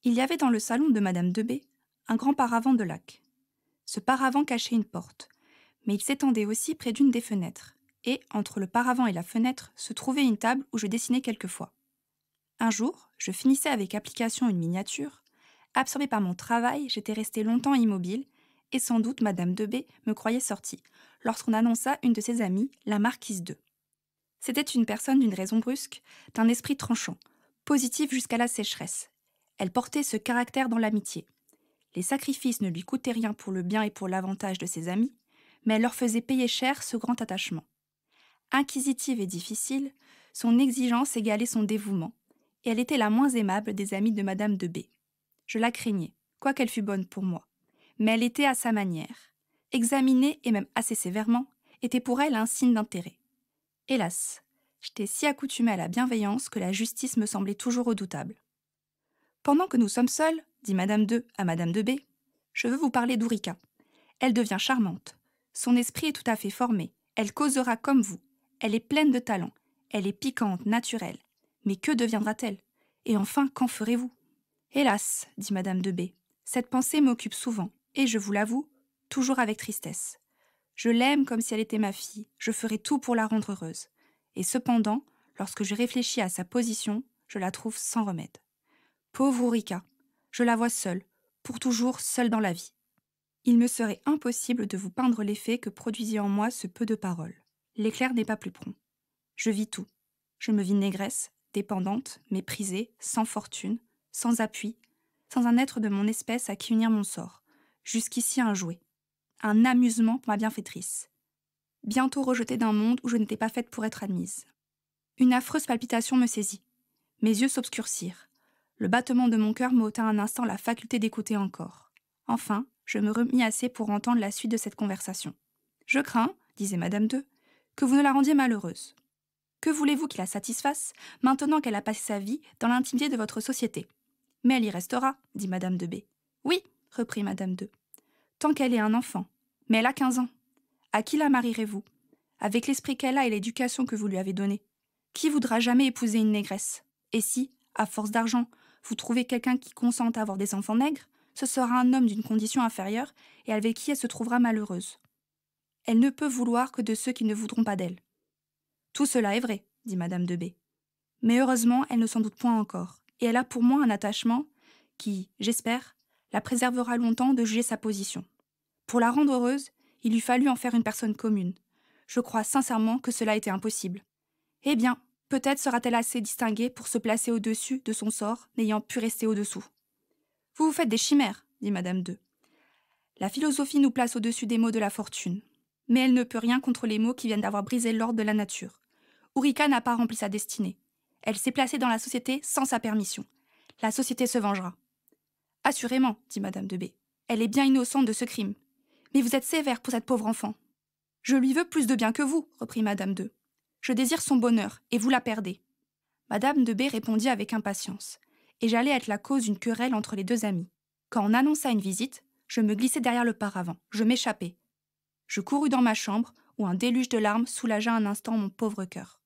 Il y avait dans le salon de Madame de B un grand paravent de laque. Ce paravent cachait une porte, mais il s'étendait aussi près d'une des fenêtres, et, entre le paravent et la fenêtre, se trouvait une table où je dessinais quelquefois. Un jour, je finissais avec application une miniature. Absorbée par mon travail, j'étais restée longtemps immobile, et sans doute Madame de B me croyait sortie, lorsqu'on annonça une de ses amies, la marquise de. C'était une personne d'une raison brusque, d'un esprit tranchant, positive jusqu'à la sécheresse. Elle portait ce caractère dans l'amitié. Les sacrifices ne lui coûtaient rien pour le bien et pour l'avantage de ses amis, mais elle leur faisait payer cher ce grand attachement. Inquisitive et difficile, son exigence égalait son dévouement, et elle était la moins aimable des amies de Madame de B. Je la craignais, quoiqu'elle fût bonne pour moi, mais elle était à sa manière. Examiner, et même assez sévèrement, était pour elle un signe d'intérêt. Hélas, j'étais si accoutumée à la bienveillance que la justice me semblait toujours redoutable. Pendant que nous sommes seuls, dit Madame de à Madame de B, je veux vous parler d'Ourika. Elle devient charmante. Son esprit est tout à fait formé. Elle causera comme vous. Elle est pleine de talent. Elle est piquante, naturelle. Mais que deviendra-t-elle? Et enfin, qu'en ferez-vous? Hélas, dit Madame de B, cette pensée m'occupe souvent, et je vous l'avoue, toujours avec tristesse. Je l'aime comme si elle était ma fille, je ferai tout pour la rendre heureuse. Et cependant, lorsque je réfléchis à sa position, je la trouve sans remède. Pauvre Ourika, je la vois seule, pour toujours seule dans la vie. Il me serait impossible de vous peindre l'effet que produisit en moi ce peu de paroles. L'éclair n'est pas plus prompt. Je vis tout. Je me vis négresse, dépendante, méprisée, sans fortune, sans appui, sans un être de mon espèce à qui unir mon sort. Jusqu'ici un jouet. Un amusement pour ma bienfaitrice. Bientôt rejetée d'un monde où je n'étais pas faite pour être admise. Une affreuse palpitation me saisit. Mes yeux s'obscurcirent. Le battement de mon cœur m'ôta un instant la faculté d'écouter encore. Enfin, je me remis assez pour entendre la suite de cette conversation. « Je crains, disait Madame de, que vous ne la rendiez malheureuse. Que voulez-vous qui la satisfasse, maintenant qu'elle a passé sa vie dans l'intimité de votre société? Mais elle y restera, dit Madame de B. Oui, reprit Madame de, tant qu'elle est un enfant. Mais elle a 15 ans. À qui la marierez-vous? Avec l'esprit qu'elle a et l'éducation que vous lui avez donnée. Qui voudra jamais épouser une négresse? Et si, à force d'argent, vous trouvez quelqu'un qui consente à avoir des enfants nègres, ce sera un homme d'une condition inférieure et avec qui elle se trouvera malheureuse. Elle ne peut vouloir que de ceux qui ne voudront pas d'elle. Tout cela est vrai, dit Madame de B. Mais heureusement, elle ne s'en doute point encore, et elle a pour moi un attachement qui, j'espère, la préservera longtemps de juger sa position. Pour la rendre heureuse, il lui fallut en faire une personne commune. Je crois sincèrement que cela était impossible. Eh bien, peut-être sera-t-elle assez distinguée pour se placer au-dessus de son sort, n'ayant pu rester au-dessous. Vous vous faites des chimères, dit Madame de. La philosophie nous place au-dessus des maux de la fortune. Mais elle ne peut rien contre les maux qui viennent d'avoir brisé l'ordre de la nature. Ourika n'a pas rempli sa destinée. Elle s'est placée dans la société sans sa permission. La société se vengera. Assurément, dit Madame de B. Elle est bien innocente de ce crime. Mais vous êtes sévère pour cette pauvre enfant. Je lui veux plus de bien que vous, reprit Madame de. Je désire son bonheur, et vous la perdez. Madame de B répondit avec impatience, et j'allais être la cause d'une querelle entre les deux amies. Quand on annonça une visite, je me glissai derrière le paravent, je m'échappai. Je courus dans ma chambre, où un déluge de larmes soulagea un instant mon pauvre cœur.